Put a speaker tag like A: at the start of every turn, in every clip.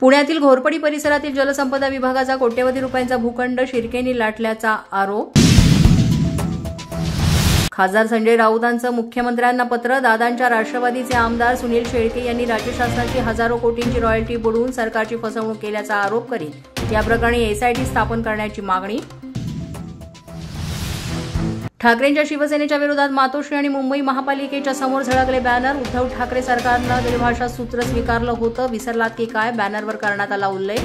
A: पुण्यातील घोरपडी परिसरातील जलसंपदा विभागाचा कोट्यवधी रुपयांचा भूखंड शिर्केंनी लाटल्याचा आरोप. खासदार संजय राऊतांचं मुख्यमंत्र्यांना पत्र. दादांच्या राष्ट्रवादीचे आमदार सुनील शेळके यांनी राज्य शासनाची हजारो कोटींची रॉयल्टी बुडवून सरकारची फसवणूक केल्याचा आरोप करीत या प्रकरणी एसआयटी स्थापन करण्याची मागणी. ठाकरेंच्या शिवसेनेच्या विरोधात मातोश्री आणि मुंबई महापालिकेच्या समोर झळकले बॅनर. उद्धव ठाकरे सरकारनं द्विभाषा सूत्र स्वीकारलं होतं, विसरलात की काय, बॅनरवर करण्यात आला उल्लेख.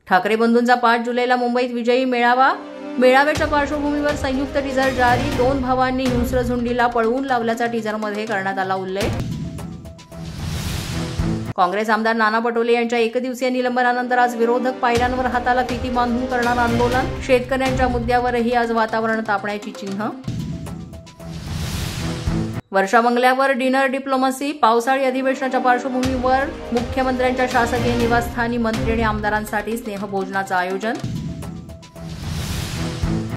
A: ठाकरे बंधूंचा 5 जुलैला मुंबईत विजयी मेळावा. मेळाव्याच्या पार्श्वभूमीवर संयुक्त टीझर जारी. 2 भावांनी हिंस्र झुंडीला पळवून लावल्याचा टीझरमध्ये करण्यात आला उल्लेख. काँग्रेस आमदार नाना पटोले यांच्या एकदिवसीय निलंबनानंतर आज विरोधक पायऱ्यांवर हाताला फिती बांधून करणार आंदोलन. शेतकऱ्यांच्या मुद्द्यावरही आज वातावरण तापण्याची चिन्ह. वर्षा बंगल्यावर डिनर डिप्लोमसी. पावसाळी अधिवेशनाच्या पार्श्वभूमीवर मुख्यमंत्र्यांच्या शासकीय निवासस्थानी मंत्री आणि आमदारांसाठी स्नेहभोजनाचं आयोजन.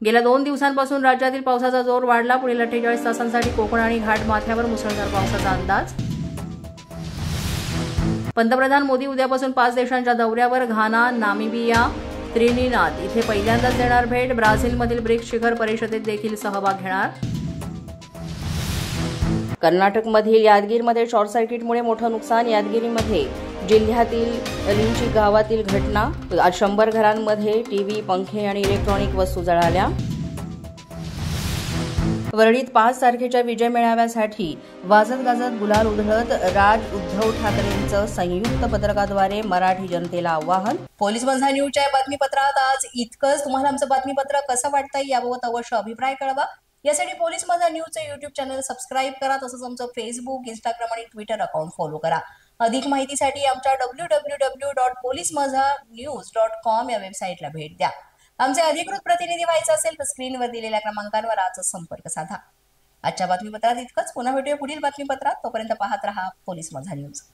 A: गेल्या 2 दिवसांपासून राज्यातील पावसाचा जोर वाढला. पुढील 48 तासांसाठी कोकण आणि घाटमाथ्यावर मुसळधार पावसाचा अंदाज. पंतप्रधान मोदी उद्यापासून 5 देशांच्या दौऱ्यावर. घाना, नामिबिया, त्रिनिदाद इथे पहिल्यांदाच देणार भेट. ब्राझीलमधील ब्रिक्स शिखर परिषदेत देखील सहभाग घेणार. कर्नाटकमधील यादगीरमध्ये शॉर्ट सर्किटमुळे मोठं नुकसान. यादगिरीमध्ये जिल्ह्यातील लिंची गावातील घटना. 100 घरांमध्ये टीव्ही, पंखे आणि इलेक्ट्रॉनिक वस्तू जळाल्या. वरळीत 5 तारखेच्या विजय मेळाव्यासाठी वाजत गाजत गुलाल उधळत राज उद्धव ठाकरेंचं संयुक्त पत्रकाद्वारे मराठी जनतेला आवाहन. पोलीस माझा न्यूजच्या बातमीपत्रात आज इतकंच. तुम्हाला आमचं बातमीपत्र कसं वाटतंय याबाबत अवश्य अभिप्राय कळवा. यासाठी पोलीस माझा न्यूजचं युट्यूब चॅनल सबस्क्राईब करा. तसंच आमचं फेसबुक, इंस्टाग्राम आणि ट्विटर अकाउंट फॉलो करा. अधिक माहितीसाठी आमच्या www.policemazhanews.com या वेबसाईटला भेट द्या. आमचे अधिकृत प्रतिनिधी व्हायचं असेल तर स्क्रीनवर दिलेल्या क्रमांकांवर आजच संपर्क साधा. आजच्या बातमीपत्रात इतकंच. पुन्हा भेटूया पुढील बातमीपत्रात. तोपर्यंत पाहत रहा पोलीस माझा न्यूज.